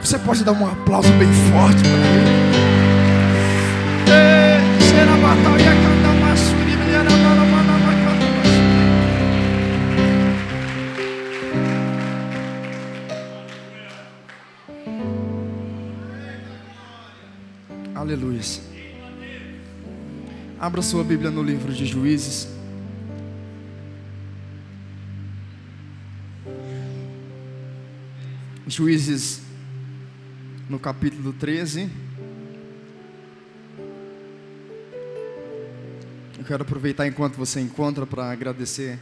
Você pode dar um aplauso bem forte para ele? Aleluia. Abra sua Bíblia no livro de Juízes. Juízes, no capítulo 13. Eu quero aproveitar enquanto você encontra para agradecer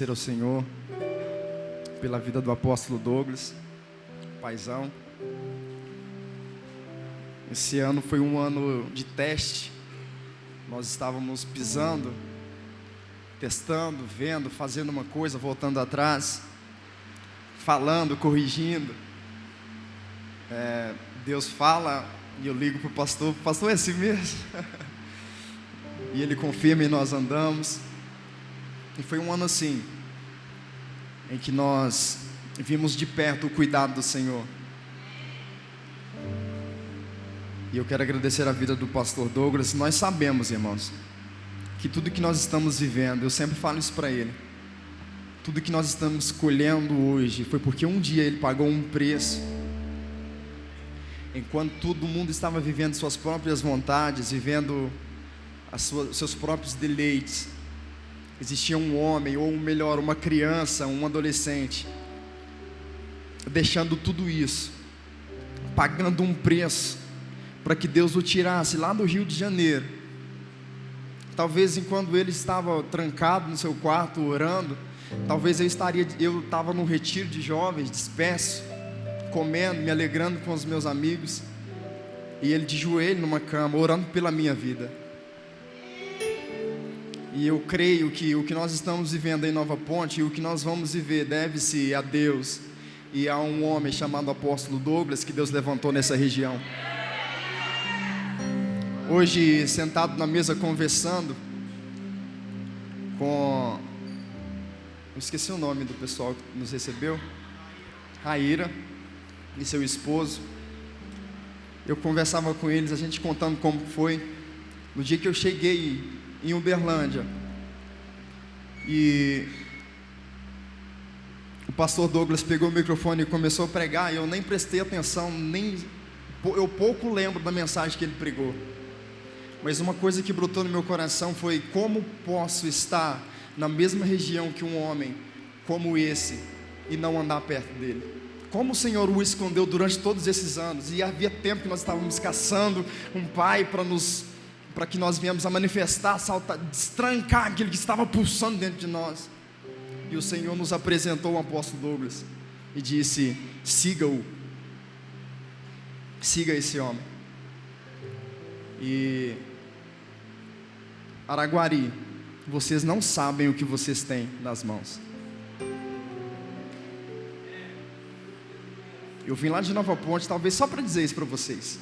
ao Senhor pela vida do apóstolo Douglas, paizão. Esse ano foi um ano de teste. Nós estávamos pisando, testando, vendo, fazendo uma coisa, voltando atrás, falando, corrigindo. Deus fala e eu ligo para o pastor é assim mesmo? E ele confirma e nós andamos. E foi um ano assim, em que nós vimos de perto o cuidado do Senhor. E eu quero agradecer a vida do pastor Douglas. Nós sabemos, irmãos, que tudo que nós estamos vivendo, eu sempre falo isso para ele, tudo que nós estamos colhendo hoje foi porque um dia ele pagou um preço. Enquanto todo mundo estava vivendo suas próprias vontades, vivendo seus próprios deleites, existia um homem, ou melhor, uma criança, um adolescente, deixando tudo isso, pagando um preço para que Deus o tirasse lá do Rio de Janeiro. Talvez enquanto ele estava trancado no seu quarto orando, talvez eu estava num retiro de jovens, disperso, comendo, me alegrando com os meus amigos, e ele de joelho numa cama, orando pela minha vida. E eu creio que o que nós estamos vivendo em Nova Ponte, e o que nós vamos viver, deve-se a Deus e a um homem chamado apóstolo Douglas, que Deus levantou nessa região. Hoje, sentado na mesa conversando com... eu esqueci o nome do pessoal que nos recebeu, Raíra e seu esposo. Eu conversava com eles, a gente contando como foi no dia que eu cheguei em Uberlândia. E o pastor Douglas pegou o microfone e começou a pregar, e eu nem prestei atenção, eu pouco lembro da mensagem que ele pregou. Mas uma coisa que brotou no meu coração foi: como posso estar na mesma região que um homem como esse e não andar perto dele? Como o Senhor o escondeu durante todos esses anos, e havia tempo que nós estávamos caçando um pai para que nós viemos a manifestar, saltar, destrancar aquilo que estava pulsando dentro de nós. E o Senhor nos apresentou o apóstolo Douglas e disse: siga-o, siga esse homem. E Araguari, vocês não sabem o que vocês têm nas mãos. Eu vim lá de Nova Ponte, talvez só para dizer isso para vocês.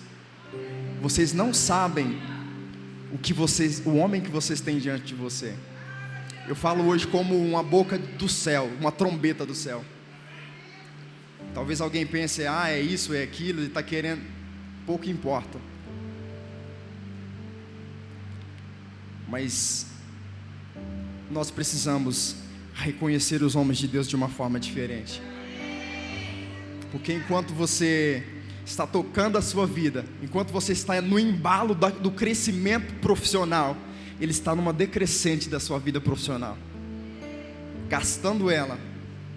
Vocês não sabem o homem que vocês têm diante de você. Eu falo hoje como uma boca do céu, uma trombeta do céu. Talvez alguém pense: é isso, é aquilo, ele está querendo. Pouco importa. Mas nós precisamos reconhecer os homens de Deus de uma forma diferente. Porque enquanto você está tocando a sua vida, enquanto você está no embalo do crescimento profissional, ele está numa decrescente da sua vida profissional, gastando ela,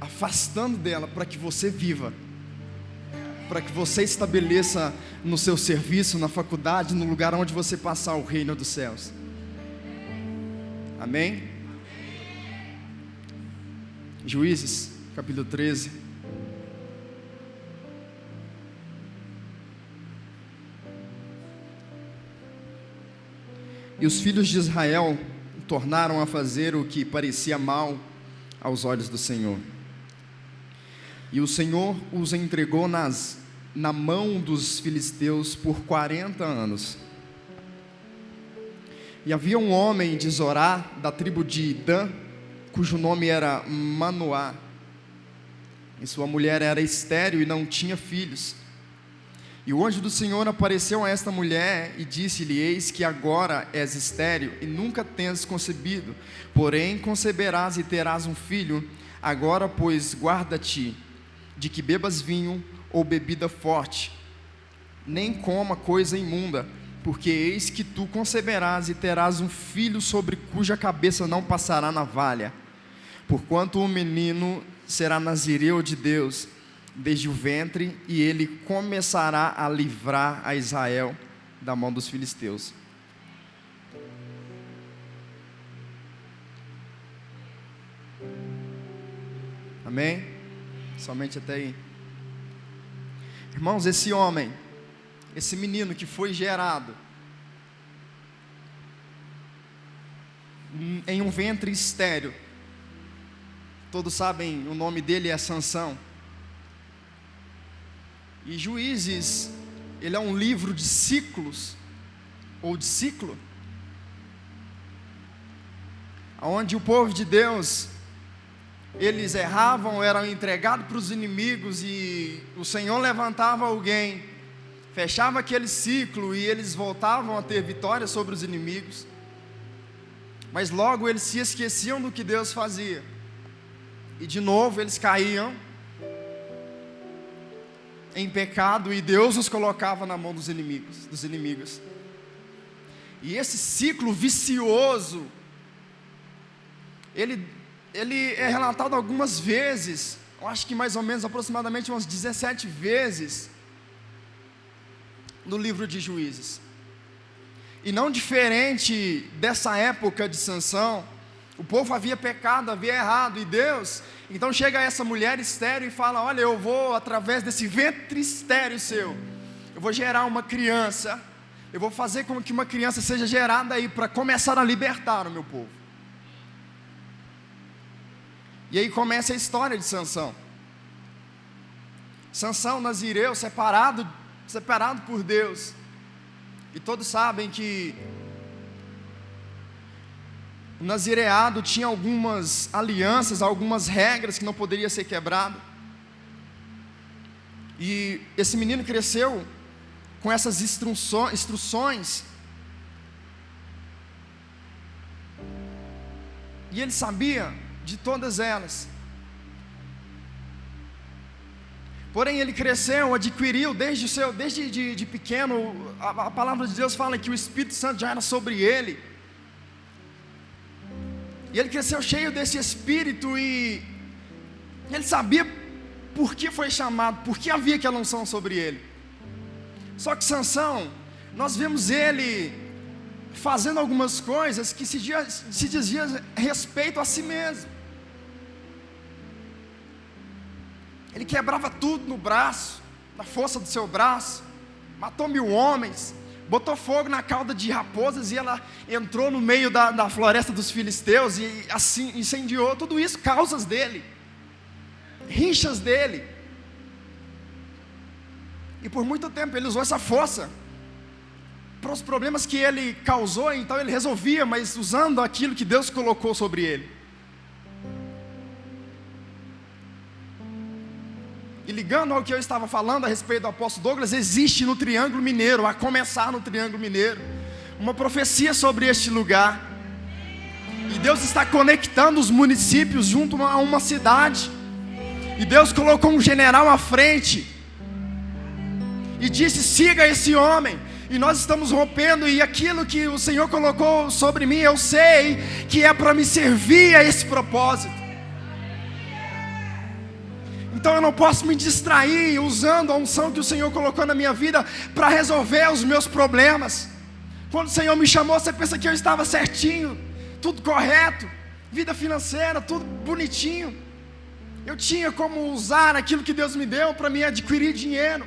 afastando dela, para que você viva, para que você estabeleça no seu serviço, na faculdade, no lugar onde você passar, o reino dos céus. Amém? Juízes, capítulo 13. E os filhos de Israel tornaram a fazer o que parecia mal aos olhos do Senhor. E o Senhor os entregou na mão dos filisteus por 40 anos. E havia um homem de Zorá, da tribo de Dan, cujo nome era Manoá. e sua mulher era estéril e não tinha filhos. E o anjo do Senhor apareceu a esta mulher e disse-lhe: eis que agora és estéril e nunca tens concebido, porém conceberás e terás um filho. Agora, pois, guarda-te de que bebas vinho ou bebida forte, nem coma coisa imunda, porque eis que tu conceberás e terás um filho sobre cuja cabeça não passará navalha. Porquanto o menino será nazireu de Deus desde o ventre, e ele começará a livrar a Israel da mão dos filisteus. Amém? Somente até aí. Irmãos, esse homem, esse menino que foi gerado em um ventre estéril, todos sabem, o nome dele é Sansão. E Juízes, ele é um livro de ciclos, ou de ciclo, onde o povo de Deus, eles erravam, eram entregados para os inimigos, e o Senhor levantava alguém, fechava aquele ciclo, e eles voltavam a ter vitória sobre os inimigos. Mas logo eles se esqueciam do que Deus fazia, e de novo eles caíam em pecado, e Deus os colocava na mão dos inimigos. E esse ciclo vicioso, ele é relatado algumas vezes, eu acho que mais ou menos, aproximadamente umas 17 vezes, no livro de Juízes. E não diferente dessa época de Sansão, o povo havia pecado, havia errado, e Deus, então chega essa mulher estéril e fala: olha, eu vou, através desse ventre estéril seu, eu vou gerar uma criança, eu vou fazer com que uma criança seja gerada aí, para começar a libertar o meu povo. E aí começa a história de Sansão. Sansão, nazireu, separado por Deus, e todos sabem que o nazireado tinha algumas alianças, algumas regras que não poderia ser quebrado. E esse menino cresceu com essas instruções. E ele sabia de todas elas. Porém ele cresceu, adquiriu desde pequeno, a palavra de Deus fala que o Espírito Santo já era sobre ele. E ele cresceu cheio desse Espírito, e ele sabia por que foi chamado, por que havia aquela unção sobre ele. Só que Sansão, nós vemos ele fazendo algumas coisas que se dizia respeito a si mesmo. Ele quebrava tudo no braço, na força do seu braço, matou 1000 homens, botou fogo na cauda de raposas, e ela entrou no meio da floresta dos filisteus, e assim incendiou. Tudo isso causas dele, rixas dele. E por muito tempo ele usou essa força para os problemas que ele causou. Então ele resolvia, mas usando aquilo que Deus colocou sobre ele. E ligando ao que eu estava falando a respeito do apóstolo Douglas, existe no Triângulo Mineiro, a começar no Triângulo Mineiro, uma profecia sobre este lugar. E Deus está conectando os municípios junto a uma cidade. E Deus colocou um general à frente e disse: siga esse homem. E nós estamos rompendo, e aquilo que o Senhor colocou sobre mim, eu sei que é para me servir a esse propósito. Então eu não posso me distrair usando a unção que o Senhor colocou na minha vida para resolver os meus problemas. Quando o Senhor me chamou, você pensa que eu estava certinho, tudo correto, vida financeira, tudo bonitinho. Eu tinha como usar aquilo que Deus me deu para me adquirir dinheiro.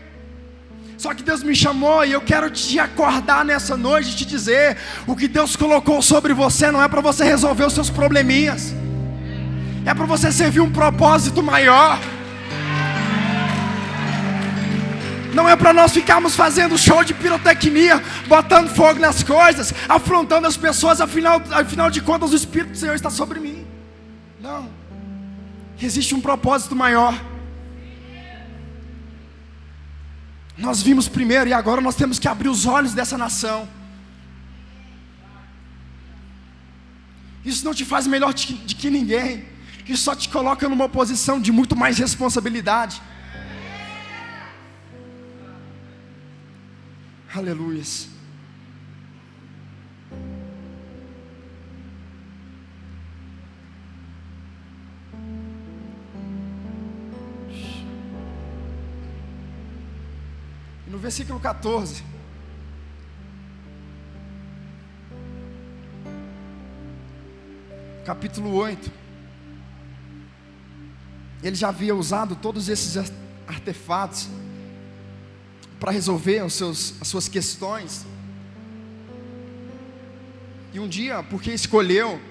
Só que Deus me chamou, e eu quero te acordar nessa noite e te dizer: o que Deus colocou sobre você não é para você resolver os seus probleminhas, é para você servir um propósito maior. Não é para nós ficarmos fazendo show de pirotecnia, botando fogo nas coisas, afrontando as pessoas. Afinal de contas, o Espírito do Senhor está sobre mim. Não, existe um propósito maior. Nós vimos primeiro e agora nós temos que abrir os olhos dessa nação. Isso não te faz melhor de que ninguém. Isso só te coloca numa posição de muito mais responsabilidade. Aleluias. No versículo 14, capítulo 8, ele já havia usado todos esses artefatos para resolver as suas questões. E um dia, porque escolheu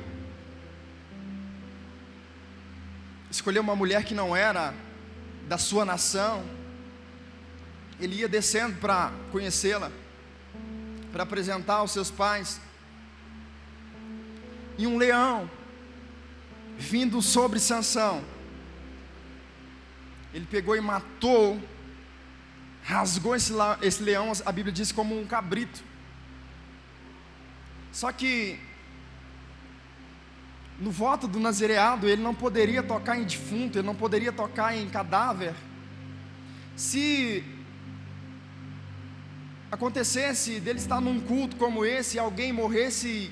uma mulher que não era da sua nação, ele ia descendo para conhecê-la, para apresentar aos seus pais. E um leão vindo sobre Sansão, ele pegou e matou, rasgou esse leão, a Bíblia diz, como um cabrito. Só que no voto do nazireado, ele não poderia tocar em defunto, ele não poderia tocar em cadáver. Se acontecesse dele estar num culto como esse, e alguém morresse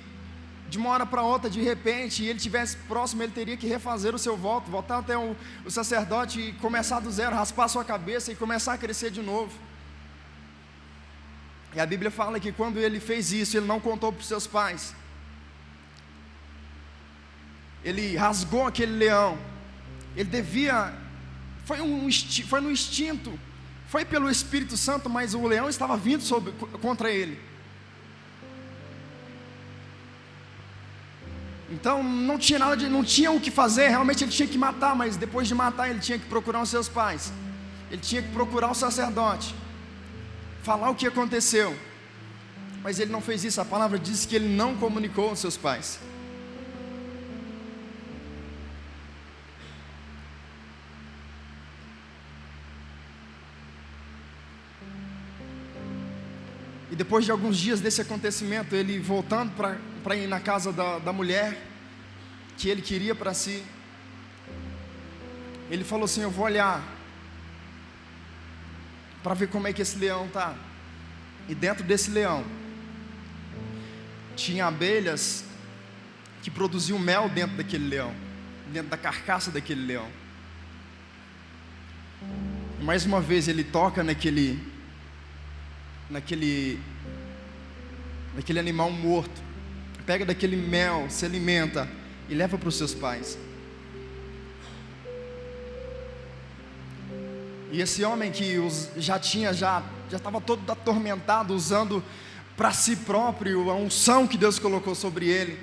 de uma hora para outra de repente, e ele estivesse próximo, ele teria que refazer o seu voto, voltar até o sacerdote e começar do zero, raspar sua cabeça e começar a crescer de novo. E a Bíblia fala que quando ele fez isso, ele não contou para os seus pais. Ele rasgou aquele leão. Ele devia, foi no instinto, foi pelo Espírito Santo, mas o leão estava vindo contra ele. Então não tinha o que fazer, realmente ele tinha que matar, mas depois de matar ele tinha que procurar os seus pais. Ele tinha que procurar o sacerdote, falar o que aconteceu. Mas ele não fez isso, a palavra diz que ele não comunicou aos seus pais. E depois de alguns dias desse acontecimento, ele voltando para ir na casa da mulher que ele queria para si, ele falou assim: eu vou olhar para ver como é que esse leão está. E dentro desse leão tinha abelhas que produziam mel dentro daquele leão, dentro da carcaça daquele leão. E mais uma vez ele toca naquele animal morto, pega daquele mel, se alimenta e leva para os seus pais. E esse homem que já estava todo atormentado, usando para si próprio a unção que Deus colocou sobre ele,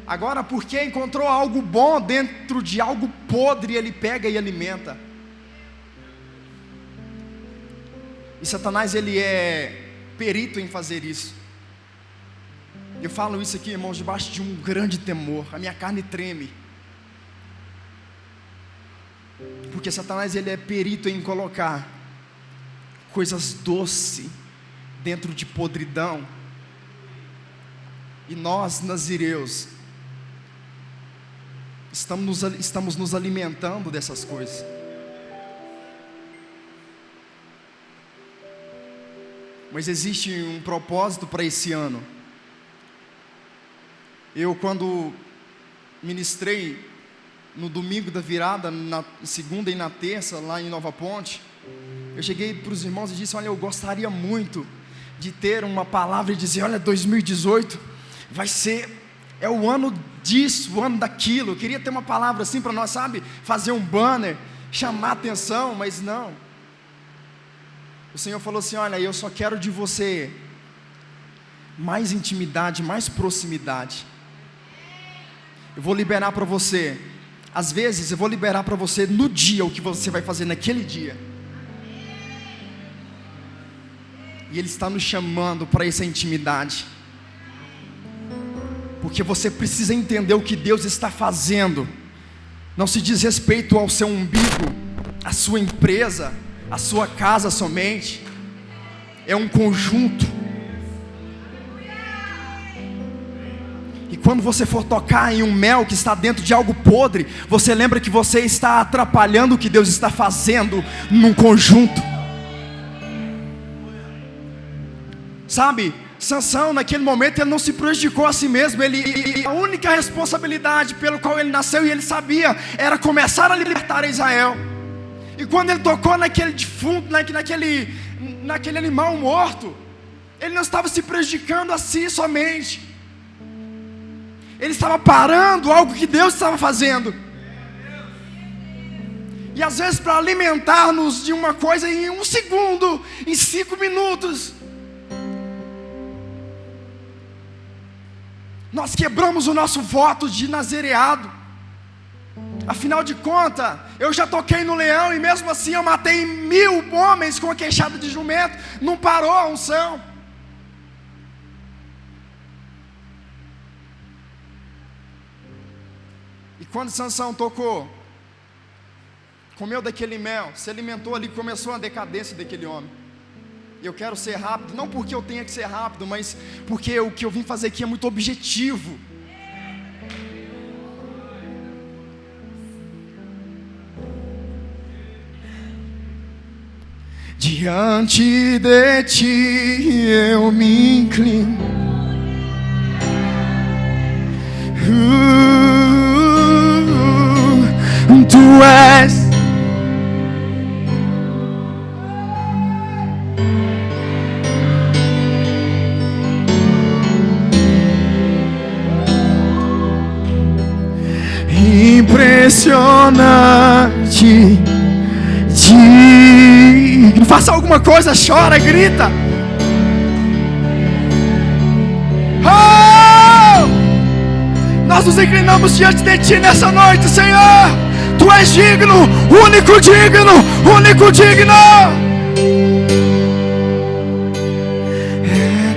agora porque encontrou algo bom dentro de algo podre, ele pega e alimenta. E Satanás, ele é perito em fazer isso. Eu falo isso aqui, irmãos, debaixo de um grande temor. A minha carne treme, porque Satanás, ele é perito em colocar coisas doces dentro de podridão. E nós, nazireus, estamos nos alimentando dessas coisas. Mas existe um propósito para esse ano. Eu, quando ministrei no domingo da virada, na segunda e na terça, lá em Nova Ponte, eu cheguei para os irmãos e disse: olha, eu gostaria muito de ter uma palavra e dizer: olha, 2018 é o ano disso, o ano daquilo. Eu queria ter uma palavra assim para nós, sabe, fazer um banner, chamar atenção, mas não. O Senhor falou assim: olha, eu só quero de você mais intimidade, mais proximidade. Eu vou liberar para você, às vezes eu vou liberar para você no dia o que você vai fazer naquele dia. E Ele está nos chamando para essa intimidade, porque você precisa entender o que Deus está fazendo. Não se diz respeito ao seu umbigo, à sua empresa, a sua casa somente, é um conjunto. E quando você for tocar em um mel que está dentro de algo podre, você lembra que você está atrapalhando o que Deus está fazendo num conjunto. Sabe, Sansão naquele momento ele não se prejudicou a si mesmo. A única responsabilidade pelo qual ele nasceu, e ele sabia, era começar a libertar Israel. E quando ele tocou naquele defunto, naquele animal morto, ele não estava se prejudicando a si somente, ele estava parando algo que Deus estava fazendo. E às vezes, para alimentar-nos de uma coisa em 1 segundo, em 5 minutos, nós quebramos o nosso voto de nazereado. Afinal de contas, eu já toquei no leão, e mesmo assim eu matei 1000 homens com a queixada de jumento. Não parou a unção. E quando Sansão tocou, comeu daquele mel, se alimentou ali, começou a decadência daquele homem. Eu quero ser rápido, não porque eu tenha que ser rápido, mas porque o que eu vim fazer aqui é muito objetivo. Diante de ti eu me inclino, tu és impressionante, digno. Faça alguma coisa, chora, grita. Oh! Nós nos inclinamos diante de ti nessa noite, Senhor. Tu és digno, único digno, único digno.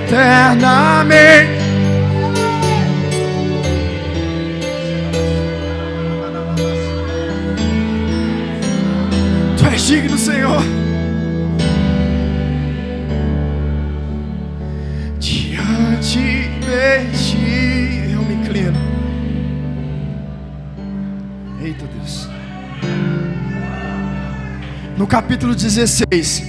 Eternamente. Tu és digno, Senhor. Diante de ti eu me inclino. Eita Deus. No capítulo 16,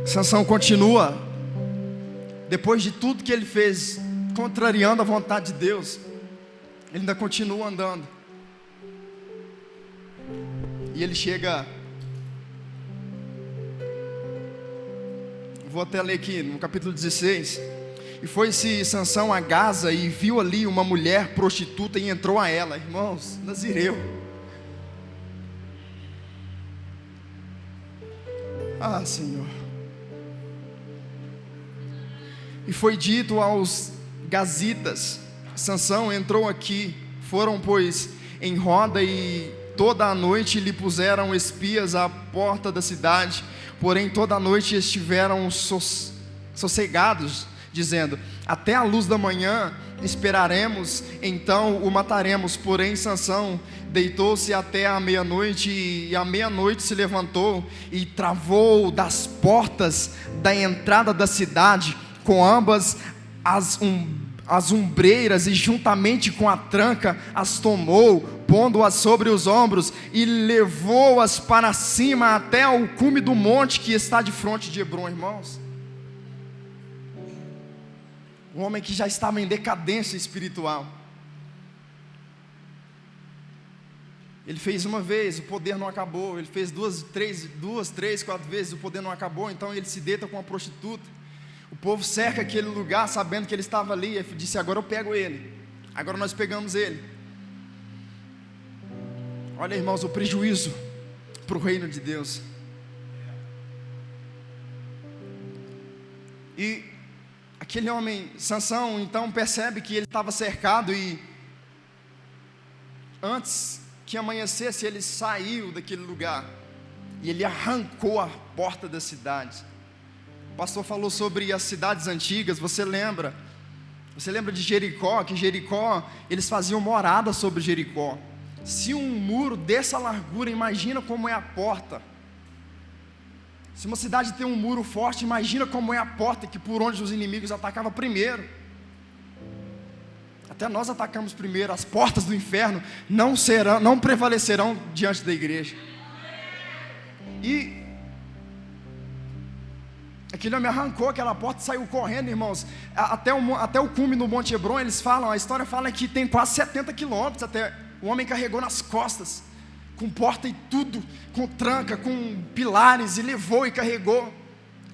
Sansão continua, depois de tudo que ele fez, contrariando a vontade de Deus, ele ainda continua andando. E ele chega, vou até ler aqui no capítulo 16. E foi-se Sansão a Gaza e viu ali uma mulher prostituta e entrou a ela. Irmãos, nazireu. Ah, Senhor. E foi dito aos gazitas: Sansão entrou aqui. Foram, pois, em roda e toda a noite lhe puseram espias à porta da cidade. Porém toda a noite estiveram sossegados, dizendo: até a luz da manhã esperaremos, então o mataremos. Porém Sansão deitou-se até a meia-noite, e à meia-noite se levantou e travou das portas da entrada da cidade com ambas as ombreiras, e juntamente com a tranca as tomou, pondo-as sobre os ombros, e levou-as para cima até o cume do monte que está de frente de Hebrom. Irmãos, um homem que já estava em decadência espiritual. Ele fez uma vez, o poder não acabou. Ele fez duas, três, 4 vezes, o poder não acabou. Então ele se deita com uma prostituta. O povo cerca aquele lugar sabendo que ele estava ali. Ele disse: agora eu pego ele. Agora nós pegamos ele. Olha, irmãos, o prejuízo para o reino de Deus. E aquele homem, Sansão, então percebe que ele estava cercado, e antes que amanhecesse ele saiu daquele lugar e ele arrancou a porta da cidade. O pastor falou sobre as cidades antigas. Você lembra Você lembra de Jericó? Que Jericó, eles faziam morada sobre Jericó. Se um muro dessa largura, imagina como é a porta. Se uma cidade tem um muro forte, imagina como é a porta que por onde os inimigos atacavam primeiro. Até nós atacamos primeiro. As portas do inferno não prevalecerão diante da igreja. E aquele homem arrancou aquela porta e saiu correndo, irmãos. Até o cume do Monte Hebron, eles falam, a história fala que tem quase 70 quilômetros até. O homem carregou nas costas, com porta e tudo, com tranca, com pilares, e levou e carregou.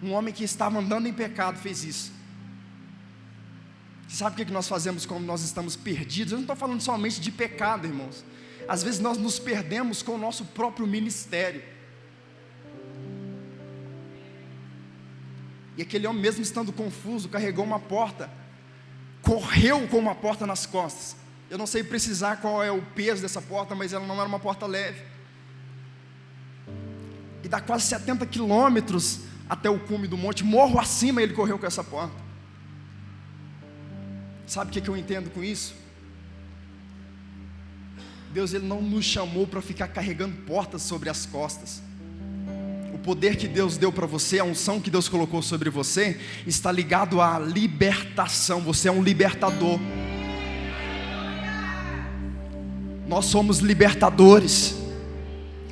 Um homem que estava andando em pecado fez isso. Sabe o que nós fazemos quando nós estamos perdidos? Eu não estou falando somente de pecado, irmãos. Às vezes nós nos perdemos com o nosso próprio ministério. E aquele homem, mesmo estando confuso, carregou uma porta, correu com uma porta nas costas. Eu não sei precisar qual é o peso dessa porta, mas ela não era uma porta leve. E dá quase 70 quilômetros até o cume do monte, morro acima, ele correu com essa porta. Sabe o que eu entendo com isso? Deus, Ele não nos chamou para ficar carregando portas sobre as costas. O poder que Deus deu para você, a unção que Deus colocou sobre você, está ligado à libertação. Você é um libertador. Nós somos libertadores.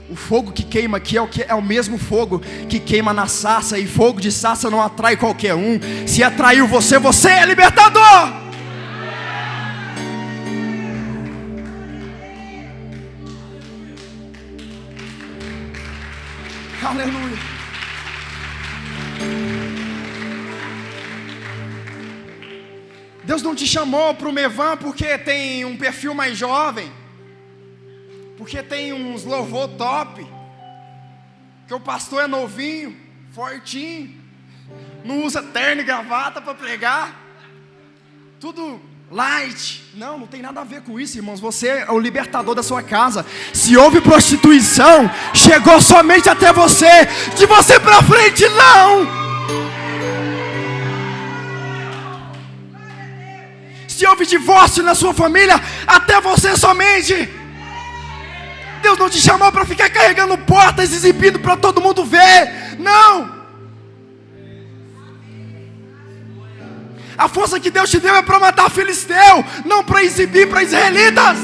O fogo que queima aqui é o mesmo fogo que queima na sarça. E fogo de sarça não atrai qualquer um. Se atraiu você, você é libertador. Aleluia. Deus não te chamou para o Mevan porque tem um perfil mais jovem, porque tem uns louvor top, que o pastor é novinho, fortinho, não usa terno e gravata para pregar, tudo light. Não tem nada a ver com isso, irmãos. Você é o libertador da sua casa. Se houve prostituição, chegou somente até você. De você para frente, não. Se houve divórcio na sua família, até você somente. Deus não te chamou para ficar carregando portas, exibindo para todo mundo ver. Não. A força que Deus te deu é para matar filisteu, não para exibir para israelitas.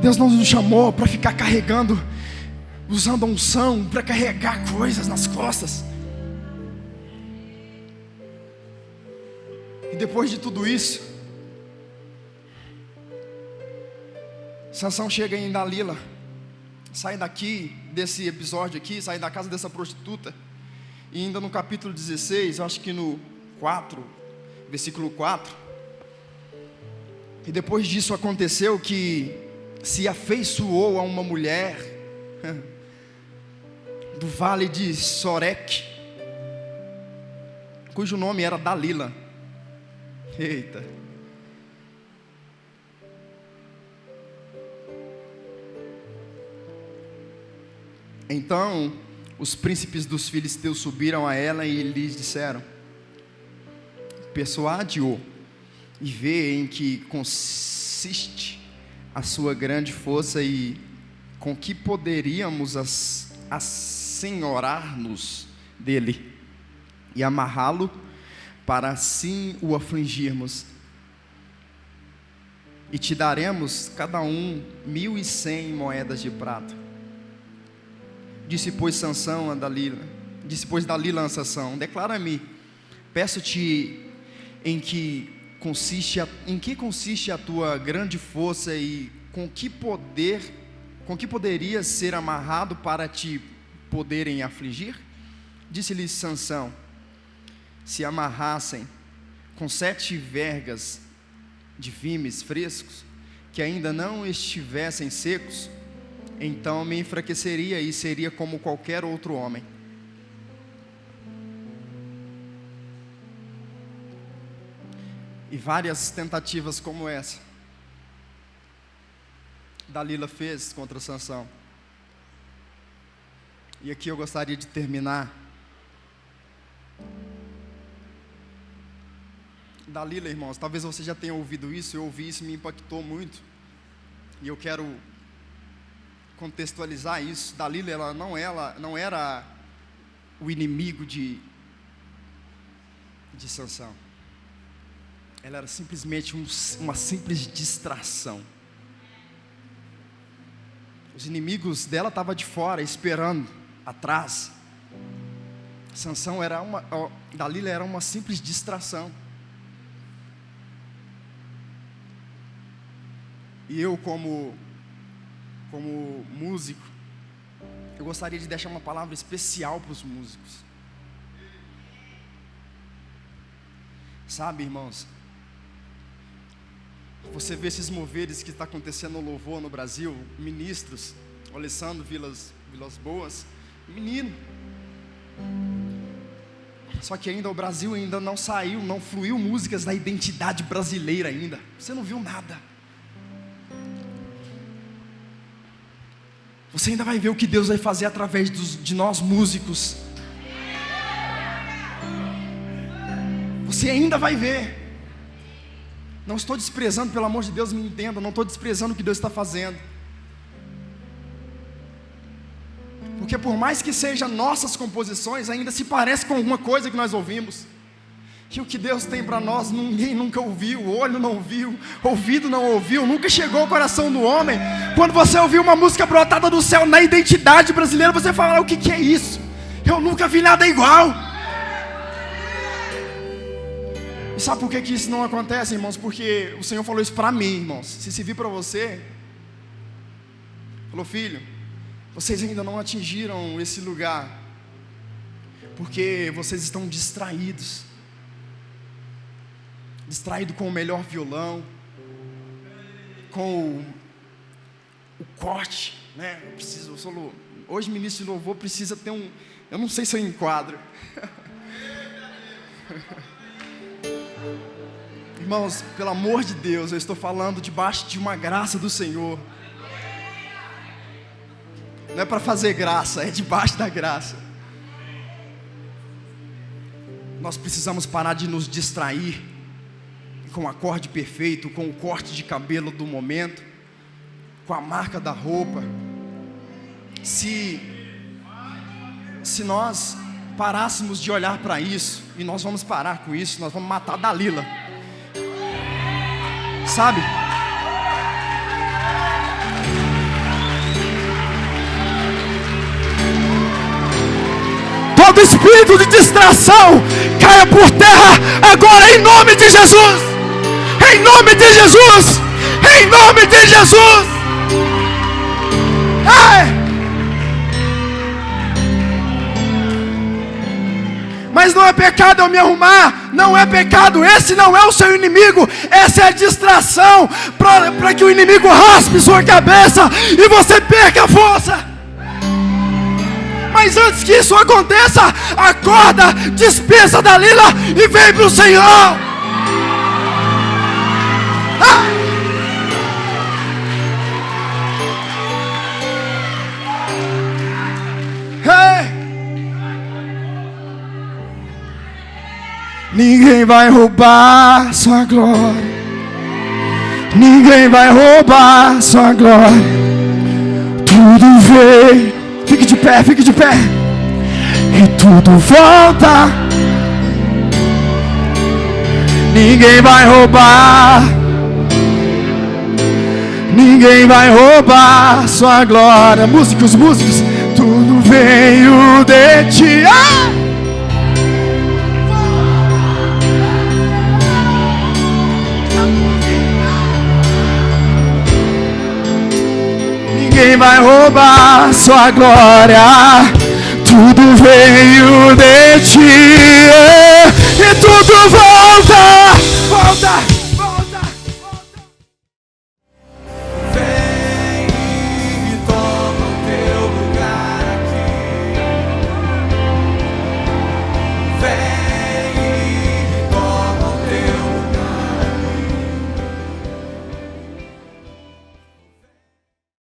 Deus não nos chamou para ficar carregando, usando a unção para carregar coisas nas costas. E depois de tudo isso, Sansão chega em Dalila, sai daqui, desse episódio aqui, sai da casa dessa prostituta, e ainda no capítulo 16, eu acho que no 4, versículo 4, e depois disso aconteceu que se afeiçoou a uma mulher do vale de Sorek, cujo nome era Dalila. Eita. Então os príncipes dos filisteus subiram a ela e lhes disseram: persuade-o e vê em que consiste a sua grande força e com que poderíamos assenhorar-nos dele e amarrá-lo para assim o afligirmos. E te daremos cada um 1.100 moedas de prata. Disse pois Dalila a Sansão: declara-me, peço-te, em que consiste a tua grande força e com que poderias ser amarrado para te poderem afligir? Disse-lhe Sansão: se amarrassem com 7 vergas de vimes frescos, que ainda não estivessem secos, então me enfraqueceria e seria como qualquer outro homem. E várias tentativas como essa Dalila fez contra Sansão. E aqui eu gostaria de terminar. Dalila, irmãos, talvez você já tenha ouvido isso. Eu ouvi isso e me impactou muito. E eu quero contextualizar isso. Dalila, ela não era o inimigo de Sansão. Ela era simplesmente uma simples distração. Os inimigos dela estavam de fora, esperando, atrás. Dalila era uma simples distração. E eu, como músico, eu gostaria de deixar uma palavra especial para os músicos. Sabe, irmãos, você vê esses moveres que está acontecendo no louvor no Brasil, ministros, Alessandro Vilas Boas, menino. Só que ainda o Brasil ainda não saiu, não fluiu músicas da identidade brasileira ainda. Você não viu nada. Você ainda vai ver o que Deus vai fazer através de nós músicos. Você ainda vai ver. Não estou desprezando, pelo amor de Deus, me entenda. Não estou desprezando o que Deus está fazendo. Porque por mais que sejam nossas composições, ainda se parece com alguma coisa que nós ouvimos. Que o que Deus tem para nós, ninguém nunca ouviu, o olho não viu, ouvido não ouviu, nunca chegou ao coração do homem. Quando você ouviu uma música brotada do céu na identidade brasileira, você fala: o que é isso? Eu nunca vi nada igual. E sabe por que isso não acontece, irmãos? Porque o Senhor falou isso para mim, irmãos. Se servir para você, falou: filho, vocês ainda não atingiram esse lugar, porque vocês estão distraídos com o melhor violão, com o corte, né? Hoje ministro de louvor precisa ter eu não sei se eu enquadro. Irmãos, pelo amor de Deus, eu estou falando debaixo de uma graça do Senhor. Não é para fazer graça, é debaixo da graça. Nós precisamos parar de nos distrair com o acorde perfeito, com o corte de cabelo do momento, com a marca da roupa. Se nós parássemos de olhar para isso, e nós vamos parar com isso, nós vamos matar Dalila. Sabe? Todo espírito de distração caia por terra agora em nome de Jesus. Em nome de Jesus. Em nome de Jesus. Mas não é pecado eu me arrumar. Não é pecado. Esse não é o seu inimigo. Essa é a distração para que o inimigo raspe sua cabeça e você perca a força. Mas antes que isso aconteça, acorda, dispensa Dalila e vem para o Senhor. Ninguém vai roubar sua glória. Ninguém vai roubar sua glória. Tudo veio. Fique de pé, fique de pé. E tudo volta. Ninguém vai roubar. Ninguém vai roubar sua glória. Músicos, tudo veio de ti. Ninguém vai roubar sua glória. Tudo veio de ti. E tudo volta.